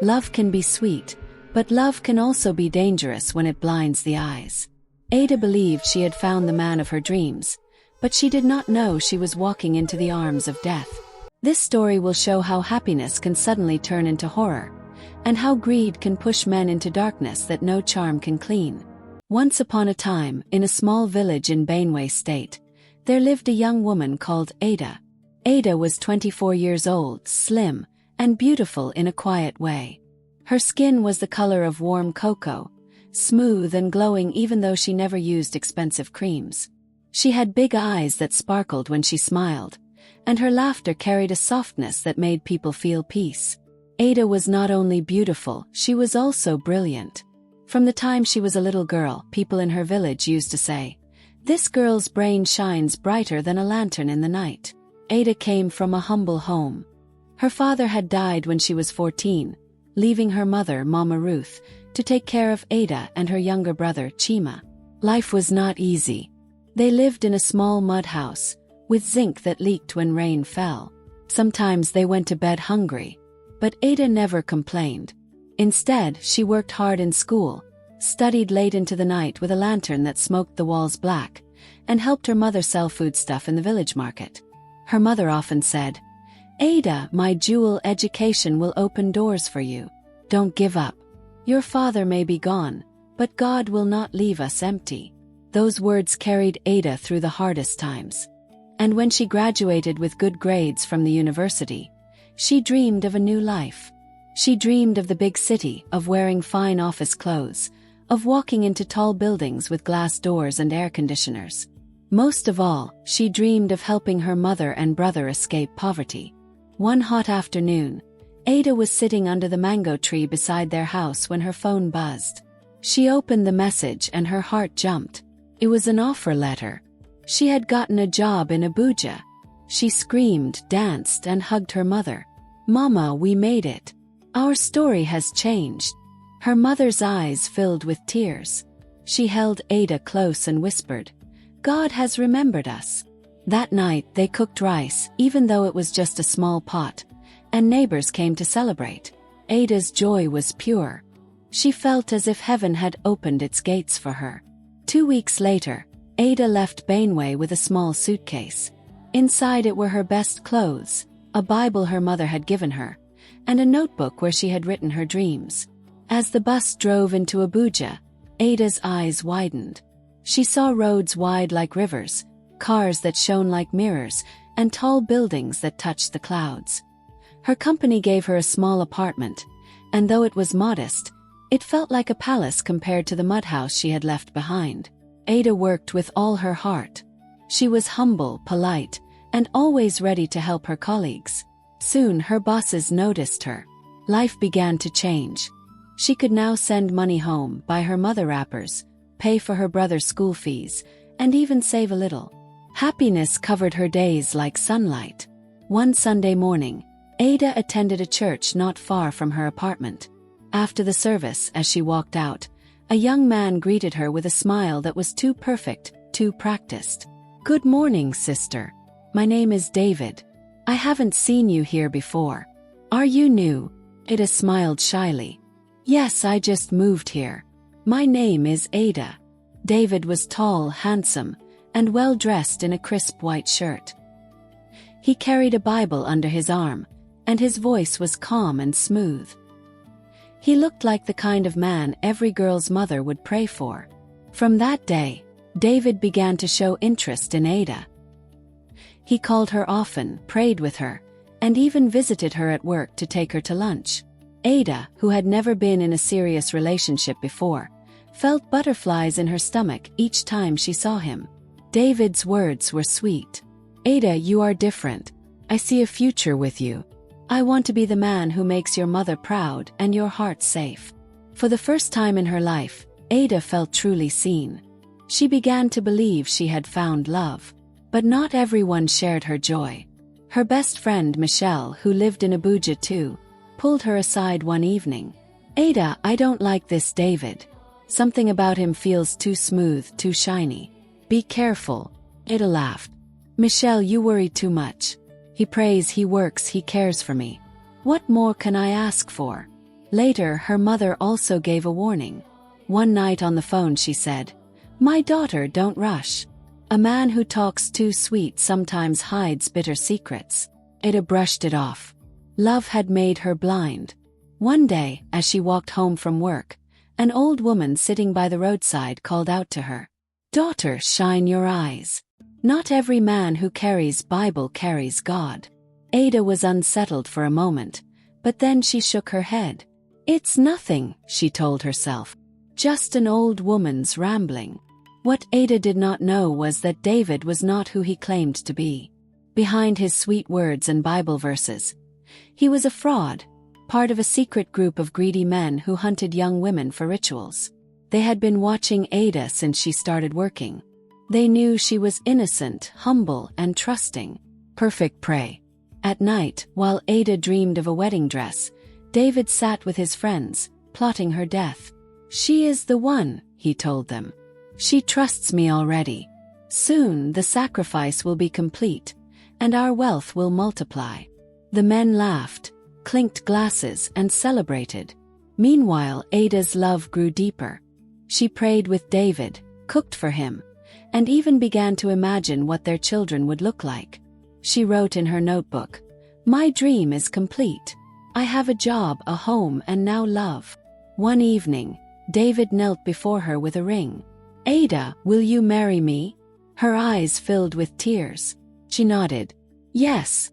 Love can be sweet, but love can also be dangerous when it blinds the eyes. Ada believed she had found the man of her dreams, but she did not know she was walking into the arms of death. This story will show how happiness can suddenly turn into horror, and how greed can push men into darkness that no charm can clean. Once upon a time, in a small village in Benue State, there lived a young woman called Ada. Ada was 24 years old, slim, and beautiful in a quiet way. Her skin was the color of warm cocoa, smooth and glowing even though she never used expensive creams. She had big eyes that sparkled when she smiled, and her laughter carried a softness that made people feel peace. Ada was not only beautiful, she was also brilliant. From the time she was a little girl, people in her village used to say, "This girl's brain shines brighter than a lantern in the night." Ada came from a humble home. Her father had died when she was 14, leaving her mother, Mama Ruth, to take care of Ada and her younger brother, Chima. Life was not easy. They lived in a small mud house, with zinc that leaked when rain fell. Sometimes they went to bed hungry, but Ada never complained. Instead, she worked hard in school, studied late into the night with a lantern that smoked the walls black, and helped her mother sell foodstuff in the village market. Her mother often said, "Ada, my jewel, education will open doors for you. Don't give up. Your father may be gone, but God will not leave us empty." Those words carried Ada through the hardest times. And when she graduated with good grades from the university, she dreamed of a new life. She dreamed of the big city, of wearing fine office clothes, of walking into tall buildings with glass doors and air conditioners. Most of all, she dreamed of helping her mother and brother escape poverty. One hot afternoon, Ada was sitting under the mango tree beside their house when her phone buzzed. She opened the message and her heart jumped. It was an offer letter. She had gotten a job in Abuja. She screamed, danced, and hugged her mother. "Mama, we made it. Our story has changed." Her mother's eyes filled with tears. She held Ada close and whispered, "God has remembered us." That night they cooked rice, even though it was just a small pot, and neighbors came to celebrate. Ada's joy was pure. She felt as if heaven had opened its gates for her. 2 weeks later, Ada left Benue with a small suitcase. Inside it were her best clothes, a Bible her mother had given her, and a notebook where she had written her dreams. As the bus drove into Abuja, Ada's eyes widened. She saw roads wide like rivers, cars that shone like mirrors, and tall buildings that touched the clouds. Her company gave her a small apartment, and though it was modest, it felt like a palace compared to the mud house she had left behind. Ada worked with all her heart. She was humble, polite, and always ready to help her colleagues. Soon her bosses noticed her. Life began to change. She could now send money home, buy her mother wrappers, pay for her brother's school fees, and even save a little. Happiness covered her days like sunlight. One Sunday morning, Ada attended a church not far from her apartment. After the service, as she walked out, a young man greeted her with a smile that was too perfect, too practiced. "Good morning, sister. My name is David. I haven't seen you here before. Are you new?" Ada smiled shyly. "Yes, I just moved here. My name is Ada." David was tall, handsome, and well-dressed in a crisp white shirt. He carried a Bible under his arm, and his voice was calm and smooth. He looked like the kind of man every girl's mother would pray for. From that day, David began to show interest in Ada. He called her often, prayed with her, and even visited her at work to take her to lunch. Ada, who had never been in a serious relationship before, felt butterflies in her stomach each time she saw him. David's words were sweet. "Ada, you are different. I see a future with you. I want to be the man who makes your mother proud and your heart safe." For the first time in her life, Ada felt truly seen. She began to believe she had found love. But not everyone shared her joy. Her best friend Michelle, who lived in Abuja too, pulled her aside one evening. "Ada, I don't like this David. Something about him feels too smooth, too shiny. Be careful." Ada laughed. "Michelle, you worry too much. He prays, he works, he cares for me. What more can I ask for?" Later, her mother also gave a warning. One night on the phone she said, "My daughter, don't rush. A man who talks too sweet sometimes hides bitter secrets." Ada brushed it off. Love had made her blind. One day, as she walked home from work, an old woman sitting by the roadside called out to her, "Daughter, shine your eyes. Not every man who carries Bible carries God." Ada was unsettled for a moment, but then she shook her head. "It's nothing," she told herself. "Just an old woman's rambling." What Ada did not know was that David was not who he claimed to be. Behind his sweet words and Bible verses, he was a fraud, part of a secret group of greedy men who hunted young women for rituals. They had been watching Ada since she started working. They knew she was innocent, humble, and trusting. Perfect prey. At night, while Ada dreamed of a wedding dress, David sat with his friends, plotting her death. "She is the one," he told them. "She trusts me already. Soon the sacrifice will be complete, and our wealth will multiply." The men laughed, clinked glasses, and celebrated. Meanwhile, Ada's love grew deeper. She prayed with David, cooked for him, and even began to imagine what their children would look like. She wrote in her notebook, "My dream is complete. I have a job, a home, and now love." One evening, David knelt before her with a ring. "Ada, will you marry me?" Her eyes filled with tears. She nodded. "Yes."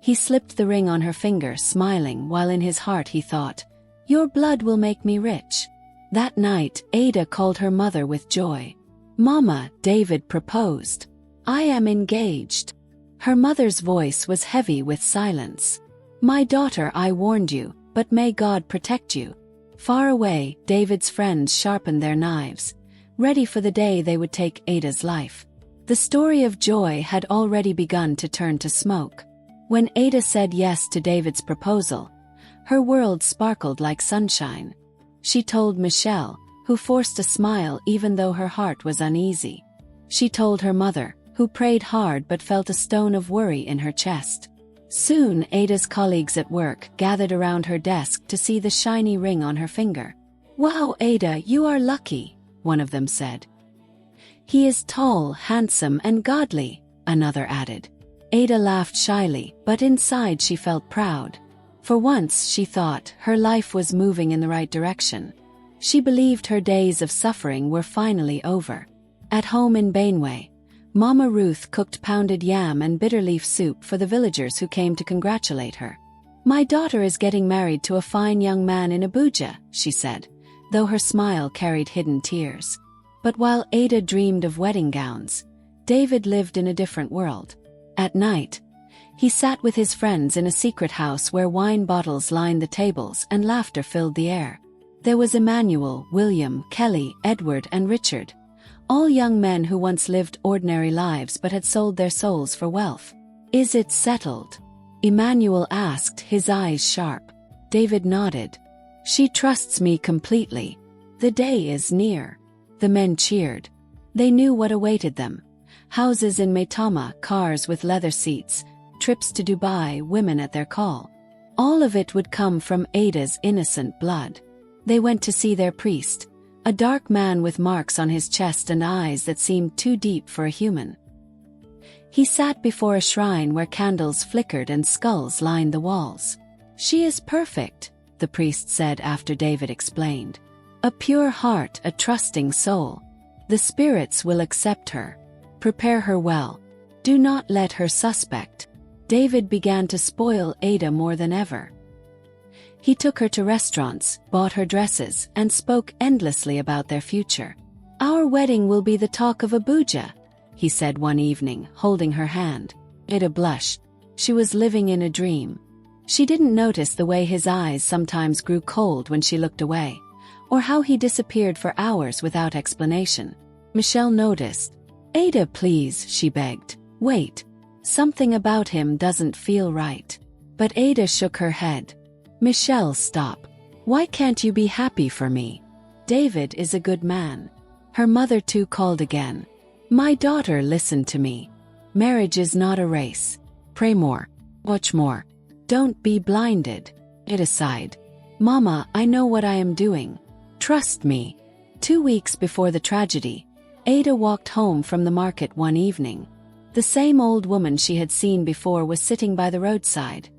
He slipped the ring on her finger, smiling, while in his heart he thought, "Your blood will make me rich." That night, Ada called her mother with joy. "Mama, David proposed. I am engaged." Her mother's voice was heavy with silence. "My daughter, I warned you, but may God protect you." Far away, David's friends sharpened their knives, ready for the day they would take Ada's life. The story of joy had already begun to turn to smoke. When Ada said yes to David's proposal, her world sparkled like sunshine. She told Michelle, who forced a smile even though her heart was uneasy. She told her mother, who prayed hard but felt a stone of worry in her chest. Soon, Ada's colleagues at work gathered around her desk to see the shiny ring on her finger. "Wow, Ada, you are lucky," one of them said. "He is tall, handsome, and godly," another added. Ada laughed shyly, but inside she felt proud. For once, she thought, her life was moving in the right direction. She believed her days of suffering were finally over. At home in Bainway, Mama Ruth cooked pounded yam and bitterleaf soup for the villagers who came to congratulate her. "My daughter is getting married to a fine young man in Abuja," she said, though her smile carried hidden tears. But while Ada dreamed of wedding gowns, David lived in a different world. At night, he sat with his friends in a secret house where wine bottles lined the tables and laughter filled the air. There was Emmanuel, William, Kelly, Edward, and Richard, all young men who once lived ordinary lives but had sold their souls for wealth. "Is it settled?" Emmanuel asked, his eyes sharp. David nodded. "She trusts me completely. The day is near." The men cheered. They knew what awaited them. Houses in Maitama, cars with leather seats, trips to Dubai, women at their call. All of it would come from Ada's innocent blood. They went to see their priest, a dark man with marks on his chest and eyes that seemed too deep for a human. He sat before a shrine where candles flickered and skulls lined the walls. "She is perfect," the priest said after David explained. "A pure heart, a trusting soul. The spirits will accept her. Prepare her well. Do not let her suspect." David began to spoil Ada more than ever. He took her to restaurants, bought her dresses, and spoke endlessly about their future. "Our wedding will be the talk of Abuja," he said one evening, holding her hand. Ada blushed. She was living in a dream. She didn't notice the way his eyes sometimes grew cold when she looked away, or how he disappeared for hours without explanation. Michelle noticed. "Ada, please," she begged. "Wait. Something about him doesn't feel right." But Ada shook her head. "Michelle, stop. Why can't you be happy for me? David is a good man." Her mother too called again. "My daughter, listen to me. Marriage is not a race. Pray more. Watch more. Don't be blinded." Ada sighed. Mama, I know what I am doing. Trust me. 2 weeks before the tragedy, Ada walked home from the market one evening. The same old woman she had seen before was sitting by the roadside,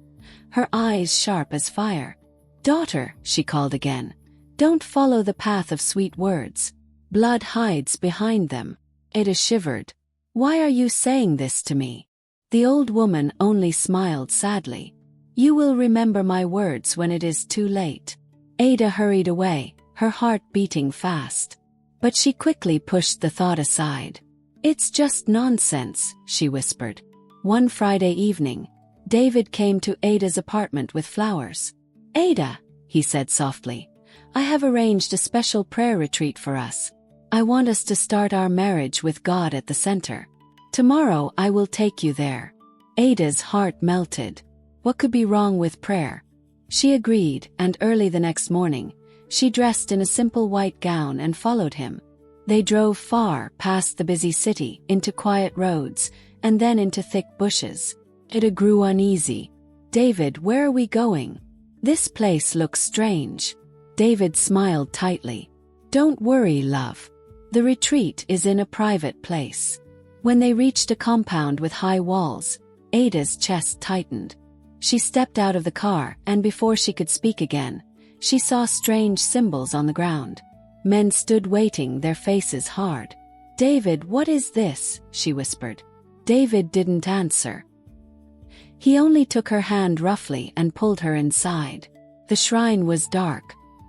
her eyes sharp as fire. Daughter, she called again, don't follow the path of sweet words. Blood hides behind them. Ada shivered. Why are you saying this to me? The old woman only smiled sadly. You will remember my words when it is too late. Ada hurried away, her heart beating fast. But she quickly pushed the thought aside. It's just nonsense, she whispered. One Friday evening, David came to Ada's apartment with flowers. Ada, he said softly, I have arranged a special prayer retreat for us. I want us to start our marriage with God at the center. Tomorrow I will take you there. Ada's heart melted. What could be wrong with prayer? She agreed, and early the next morning, she dressed in a simple white gown and followed him. They drove far past the busy city, into quiet roads, and then into thick bushes. Ada grew uneasy. David, where are we going? This place looks strange. David smiled tightly. Don't worry, love. The retreat is in a private place. When they reached a compound with high walls, Ada's chest tightened. She stepped out of the car, and before she could speak again, she saw strange symbols on the ground. Men stood waiting, their faces hard. David, what is this? She whispered. David didn't answer. He only took her hand roughly and pulled her inside. The shrine was dark.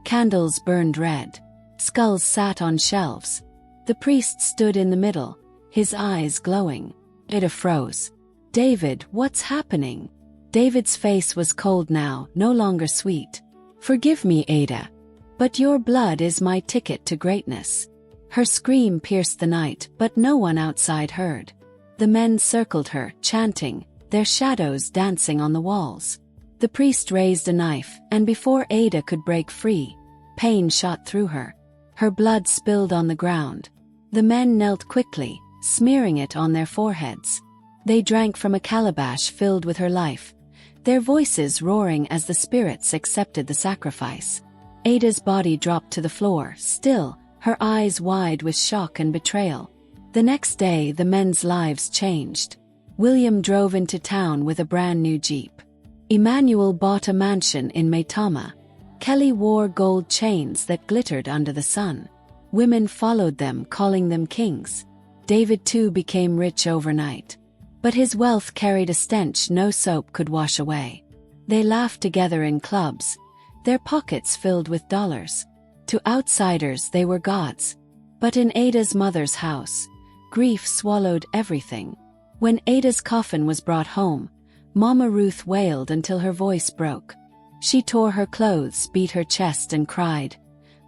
Candles burned red. Skulls sat on shelves. The priest stood in the middle, his eyes glowing. Ada froze. David, what's happening? David's face was cold now, no longer sweet. Forgive me, Ada. But your blood is my ticket to greatness. Her scream pierced the night, but no one outside heard. The men circled her, chanting, their shadows dancing on the walls. The priest raised a knife, and before Ada could break free, pain shot through her. Her blood spilled on the ground. The men knelt quickly, smearing it on their foreheads. They drank from a calabash filled with her life, their voices roaring as the spirits accepted the sacrifice. Ada's body dropped to the floor, still, her eyes wide with shock and betrayal. The next day, the men's lives changed. William drove into town with a brand new Jeep. Emmanuel bought a mansion in Maitama. Kelly wore gold chains that glittered under the sun. Women followed them, calling them kings. David too became rich overnight. But his wealth carried a stench no soap could wash away. They laughed together in clubs, their pockets filled with dollars. To outsiders they were gods. But in Ada's mother's house, grief swallowed everything. When Ada's coffin was brought home, Mama Ruth wailed until her voice broke. She tore her clothes, beat her chest and cried,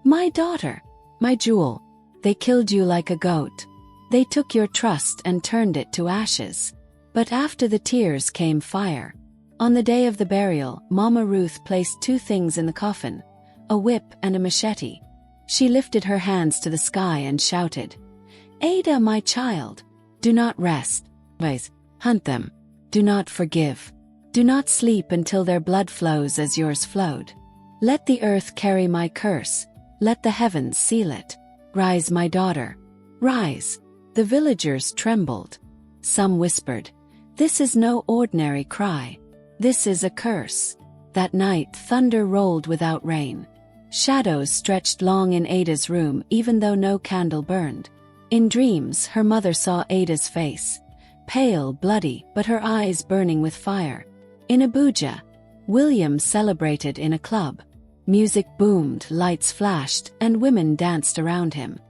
"My daughter, my jewel, they killed you like a goat. They took your trust and turned it to ashes." But after the tears came fire. On the day of the burial, Mama Ruth placed 2 things in the coffin, a whip and a machete. She lifted her hands to the sky and shouted, "Ada, my child, do not rest. Please, hunt them. Do not forgive. Do not sleep until their blood flows as yours flowed. Let the earth carry my curse. Let the heavens seal it. Rise, my daughter. Rise." The villagers trembled. Some whispered, "This is no ordinary cry. This is a curse." That night, thunder rolled without rain. Shadows stretched long in Ada's room even though no candle burned. In dreams, her mother saw Ada's face, pale, bloody, but her eyes burning with fire. In Abuja, William celebrated in a club. Music boomed, lights flashed, and women danced around him.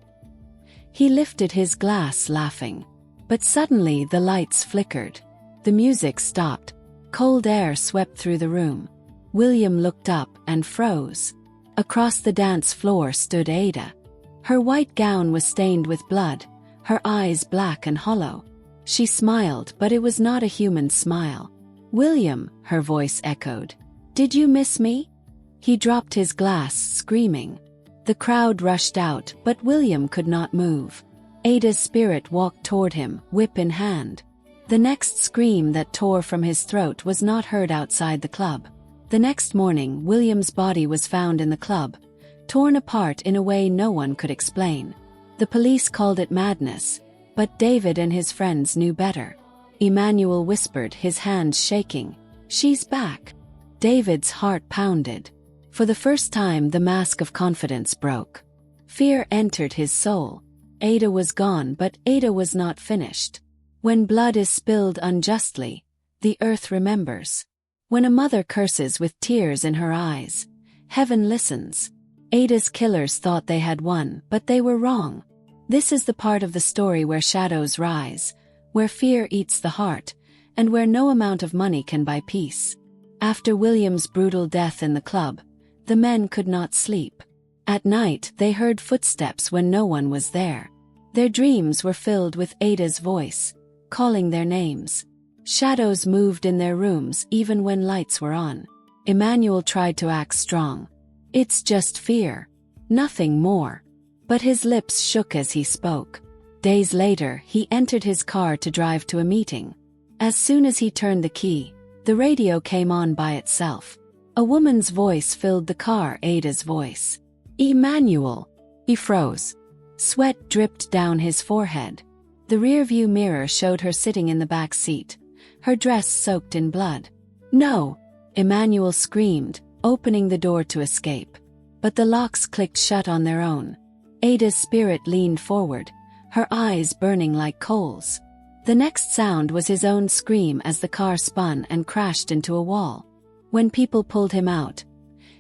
He lifted his glass, laughing. But suddenly the lights flickered. The music stopped. Cold air swept through the room. William looked up and froze. Across the dance floor stood Ada. Her white gown was stained with blood, her eyes black and hollow. She smiled, but it was not a human smile. "William," her voice echoed. "Did you miss me?" He dropped his glass, screaming. The crowd rushed out, but William could not move. Ada's spirit walked toward him, whip in hand. The next scream that tore from his throat was not heard outside the club. The next morning, William's body was found in the club, torn apart in a way no one could explain. The police called it madness, but David and his friends knew better. Emmanuel whispered, his hands shaking, "She's back." David's heart pounded. For the first time, the mask of confidence broke. Fear entered his soul. Ada was gone, but Ada was not finished. When blood is spilled unjustly, the earth remembers. When a mother curses with tears in her eyes, heaven listens. Ada's killers thought they had won, but they were wrong. This is the part of the story where shadows rise, where fear eats the heart, and where no amount of money can buy peace. After William's brutal death in the club, the men could not sleep. At night, they heard footsteps when no one was there. Their dreams were filled with Ada's voice, calling their names. Shadows moved in their rooms even when lights were on. Emmanuel tried to act strong. "It's just fear. Nothing more." But his lips shook as he spoke. Days later, he entered his car to drive to a meeting. As soon as he turned the key, the radio came on by itself. A woman's voice filled the car, Ada's voice. "Emmanuel." He froze. Sweat dripped down his forehead. The rearview mirror showed her sitting in the back seat, her dress soaked in blood. "No!" Emmanuel screamed, opening the door to escape. But the locks clicked shut on their own. Ada's spirit leaned forward, her eyes burning like coals. The next sound was his own scream as the car spun and crashed into a wall. When people pulled him out,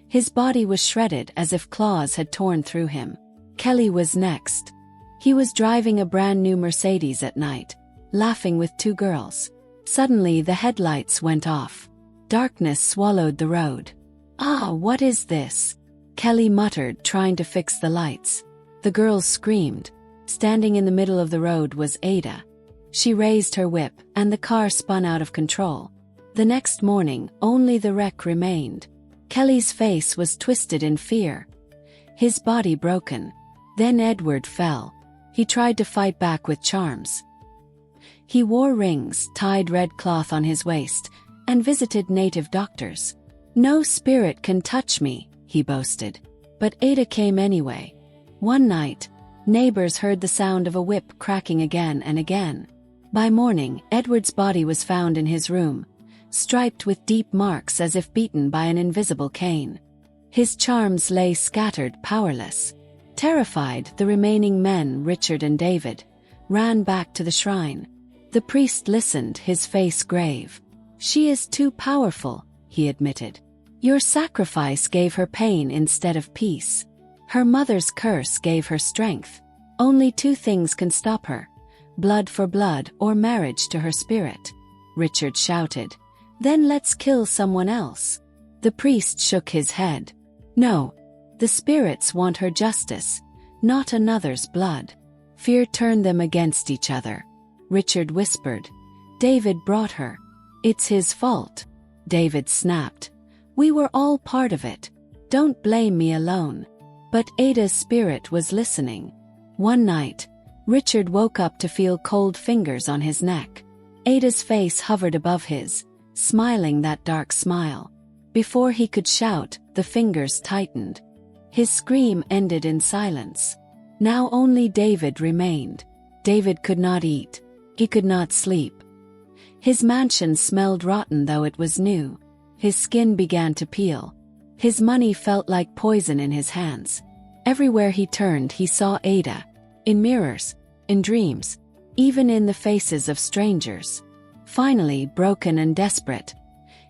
his body was shredded as if claws had torn through him. Kelly was next. He was driving a brand new Mercedes at night, laughing with two girls. Suddenly the headlights went off. Darkness swallowed the road. "Ah, what is this?" Kelly muttered, trying to fix the lights. The girls screamed. Standing in the middle of the road was Ada. She raised her whip, and the car spun out of control. The next morning, only the wreck remained. Kelly's face was twisted in fear, his body broken. Then Edward fell. He tried to fight back with charms. He wore rings, tied red cloth on his waist, and visited native doctors. "No spirit can touch me," he boasted. But Ada came anyway. One night, neighbors heard the sound of a whip cracking again and again. By morning, Edward's body was found in his room, striped with deep marks as if beaten by an invisible cane. His charms lay scattered, powerless. Terrified, the remaining men, Richard and David, ran back to the shrine. The priest listened, his face grave. "She is too powerful," he admitted. "Your sacrifice gave her pain instead of peace. Her mother's curse gave her strength. Only two things can stop her: blood for blood or marriage to her spirit." Richard shouted. "Then let's kill someone else." The priest shook his head. "No. The spirits want her justice, not another's blood." Fear turned them against each other. Richard whispered, "David brought her. It's his fault." David snapped, "We were all part of it. Don't blame me alone." But Ada's spirit was listening. One night, Richard woke up to feel cold fingers on his neck. Ada's face hovered above his, smiling that dark smile. Before he could shout, the fingers tightened. His scream ended in silence. Now only David remained. David could not eat. He could not sleep. His mansion smelled rotten though it was new. His skin began to peel. His money felt like poison in his hands. Everywhere he turned he saw Ada. In mirrors, in dreams, even in the faces of strangers. Finally, broken and desperate,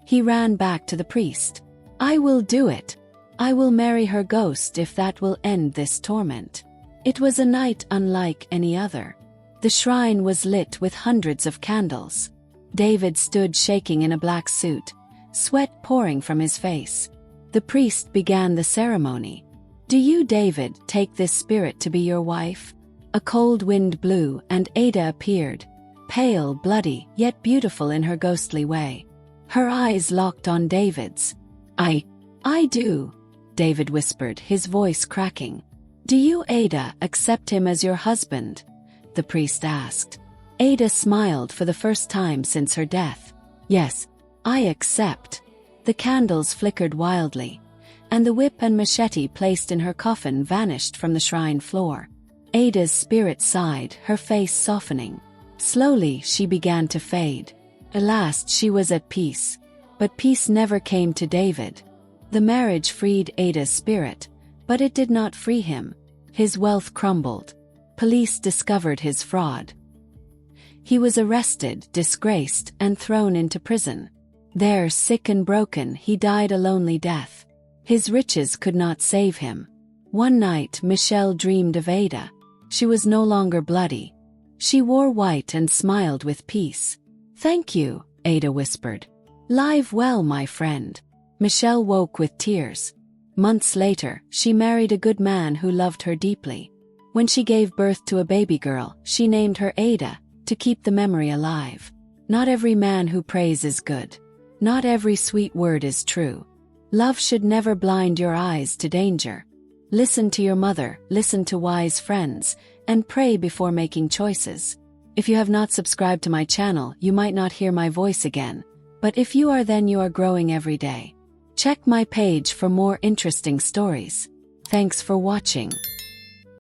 he ran back to the priest. "I will do it. I will marry her ghost if that will end this torment." It was a night unlike any other. The shrine was lit with hundreds of candles. David stood shaking in a black suit, sweat pouring from his face. The priest began the ceremony. "Do you, David, take this spirit to be your wife?" A cold wind blew and Ada appeared, pale, bloody, yet beautiful in her ghostly way. Her eyes locked on David's. I do," David whispered, his voice cracking. "Do you, Ada, accept him as your husband?" the priest asked. Ada smiled for the first time since her death. "Yes, I accept." The candles flickered wildly, and the whip and machete placed in her coffin vanished from the shrine floor. Ada's spirit sighed, her face softening. Slowly she began to fade. At last she was at peace. But peace never came to David. The marriage freed Ada's spirit, but it did not free him. His wealth crumbled. Police discovered his fraud. He was arrested, disgraced, and thrown into prison. There, sick and broken, he died a lonely death. His riches could not save him. One night Michelle dreamed of Ada. She was no longer bloody. She wore white and smiled with peace. "Thank you," Ada whispered. "Live well, my friend." Michelle woke with tears. Months later, she married a good man who loved her deeply. When she gave birth to a baby girl, she named her Ada, to keep the memory alive. Not every man who prays is good. Not every sweet word is true. Love should never blind your eyes to danger. Listen to your mother, listen to wise friends, and pray before making choices. If you have not subscribed to my channel, you might not hear my voice again. But if you are, then you are growing every day. Check my page for more interesting stories. Thanks for watching.